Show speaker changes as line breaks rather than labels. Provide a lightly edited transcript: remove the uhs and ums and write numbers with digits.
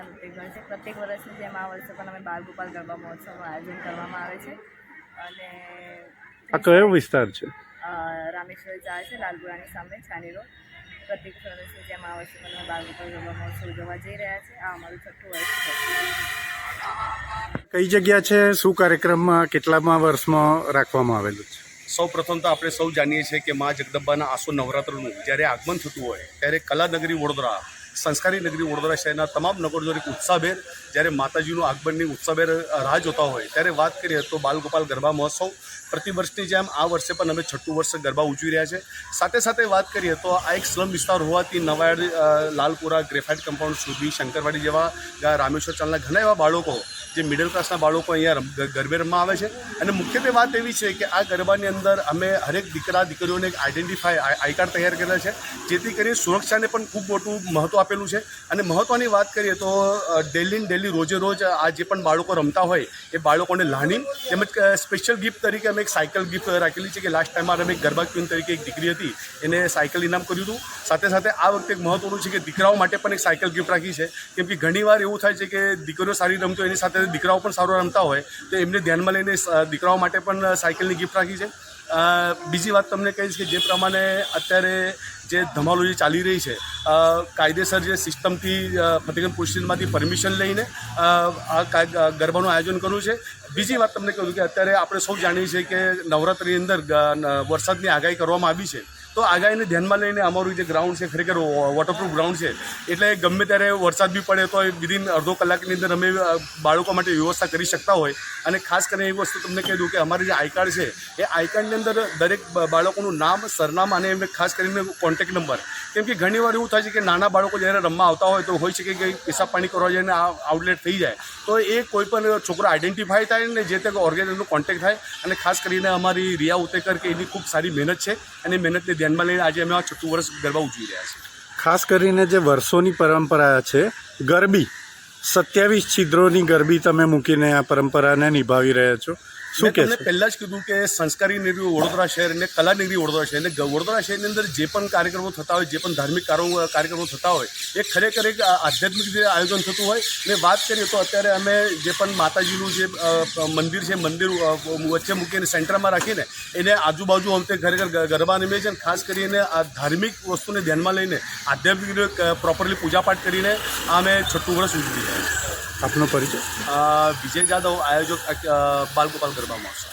ભાષા નૃત્યગણ છે. પ્રત્યેક વર્ષની જેમ આ વર્ષે પણ અમે બાલ ગોપાલ ગરબા મહોત્સવનું આયોજન કરવામાં આવે છે. અને
આ કયો વિસ્તાર છે?
રામેશ્વર જાય છે, લાલપુરાની સામે છાની રોડ. પ્રત્યેક વર્ષની જેમ આ વર્ષે પણ અમે બાલ ગોપાલ ગરબા મહોત્સવ ઉજવવા જઈ રહ્યા છે. આ અમારું 6થું વર્ષ છે.
કઈ જગ્યા છે? શું કાર્યક્રમમાં કેટલામાં વર્ષમાં રાખવામાં આવેલું છે?
સૌ પ્રથમ તો આપણે સૌ જાણીએ છીએ કે મા જગદંબાના આસો નવરાત્રનું જ્યારે આગમન થતું હોય ત્યારે કલાનગરી વડોદરા, સંસ્કારી નગરી વડોદરા શહેરના તમામ નગરજનો એક ઉત્સાહભેર જ્યારે માતાજીનું આગમનની ઉત્સાહભેર રાહ જોતા હોય ત્યારે વાત કરીએ તો બાલગોપાલ ગરબા મહોત્સવ પ્રતિવર્ષની જેમ આ વર્ષે પણ અમે 6થું વર્ષ ગરબા ઉજવી રહ્યા છે. સાથે સાથે વાત કરીએ તો આ એક સ્લમ વિસ્તાર હોવાથી નવાડ, લાલપુરા, ગ્રેફાઇટ કમ્પાઉન્ડ સુધી, શંકરવાડી જેવા રામેશ્વર ચાલના ઘણા એવા બાળકો જે મિડલ ક્લાસના બાળકો અહીંયા ગરબે રમવા આવે છે. અને મુખ્યત્વે વાત એવી છે કે આ ગરબાની અંદર અમે હરેક દીકરા દીકરીઓને એક આઈ કાર્ડ તૈયાર કરેલા છે, જેથી કરીને સુરક્ષાને પણ ખૂબ મોટું મહત્ત્વ આપેલું છે. અને મહત્ત્વની વાત કરીએ તો ડેલી રોજે રોજ આ જે પણ બાળકો રમતા હોય એ બાળકોને લાણી તેમજ સ્પેશિયલ ગિફ્ટ તરીકે અમે એક સાયકલ ગિફ્ટ રાખેલી છે કે લાસ્ટ ટાઈમમાં અમે ગરબા ક્વીન તરીકે એક દીકરી હતી એને સાયકલ ઇનામ કર્યું હતું. સાથે સાથે આ વખતે એક મહત્ત્વનું છે કે દીકરાઓ માટે પણ એક સાયકલ ગિફ્ટ રાખી છે, કેમ કે ઘણીવાર એવું થાય છે કે દીકરીઓ સારી રમતો એની સાથે દીકરાઓ પણ સારું રમતા હોય તો એમને ધ્યાનમાં લઈને દીકરાઓ માટે પણ સાયકલની ગિફ્ટ રાખી છે. બીજી વાત તમને કહીશ કે જે પ્રમાણે અત્યારે જે ધમાલો જે ચાલી રહી છે, કાયદેસર જે સિસ્ટમથી ફતેગંજ પોલીસ સ્ટેશનમાંથી પરમિશન લઈને આ ગરબાનું આયોજન કરવું છે. બીજી વાત તમને કહું કે અત્યારે આપણે સૌ જાણીએ છીએ કે નવરાત્રિની અંદર વરસાદની આગાહી કરવામાં આવી છે, તો આગાહીને ધ્યાનમાં લઈને અમારું જે ગ્રાઉન્ડ છે ખરેખર વોટરપ્રૂફ ગ્રાઉન્ડ છે, એટલે ગમે ત્યારે વરસાદ બી પડે તો વિધિન અડધો કલાકની અંદર અમે બાળકો માટે વ્યવસ્થા કરી શકતા હોય. અને ખાસ કરીને એ વસ્તુ તમને કહી દઉં કે અમારી જે આઈ કાર્ડ છે એ આઈ કાર્ડની અંદર દરેક બાળકોનું નામ, સરનામા અને એમને ખાસ કરીને કોન્ટેક્ટ નંબર, કેમ કે ઘણીવાર એવું થાય છે કે નાના બાળકો જ્યારે રમવા આવતા હોય તો હોઈ શકે કે પેશાબ પાણી કરવા જાય ને આઉટલેટ થઈ જાય, તો એ કોઈ પણ છોકરો આઈડેન્ટિફાય થાય ને જે તે ઓર્ગેનાઇઝરનો કોન્ટેક્ટ થાય. અને ખાસ કરીને અમારી રિયા ઉતેકર કે એની ખૂબ સારી મહેનત છે અને મહેનતને ધ્યાનમાં લઈને આજે અમે આ 6થું વર્ષ ગરબા ઉજવી રહ્યા છીએ.
ખાસ કરીને જે વર્ષોની પરંપરા છે ગરબી, 27 છિદ્રોની ગરબી તમે મૂકીને આ પરંપરાને નિભાવી રહ્યા છો, શું
મેં તમને પહેલાં જ કીધું કે સંસ્કારી નગરી વડોદરા શહેર અને કલા નગરી વડોદરા શહેર, એટલે વડોદરા શહેરની અંદર જે પણ કાર્યક્રમો થતા હોય, જે પણ ધાર્મિક કાર્યક્રમો થતા હોય એ ખરેખર એક આધ્યાત્મિક રીતે આયોજન થતું હોય. ને વાત કરીએ તો અત્યારે અમે જે પણ માતાજીનું જે મંદિર છે, મંદિર વચ્ચે મૂકીને સેન્ટરમાં રાખીને એને આજુબાજુ અમતે ખરેખર ગરબા રમીએ છીએ. ખાસ કરીને આ ધાર્મિક વસ્તુને ધ્યાનમાં લઈને આધ્યાત્મિક પ્રોપરલી પૂજાપાઠ કરીને અમે 6થું વર્ષ ઉજવી રહ્યા છીએ.
આપનો પરિચય?
વિજય જાદવ, આયોજક બાલગોપાલ ગરબા મહોત્સવ.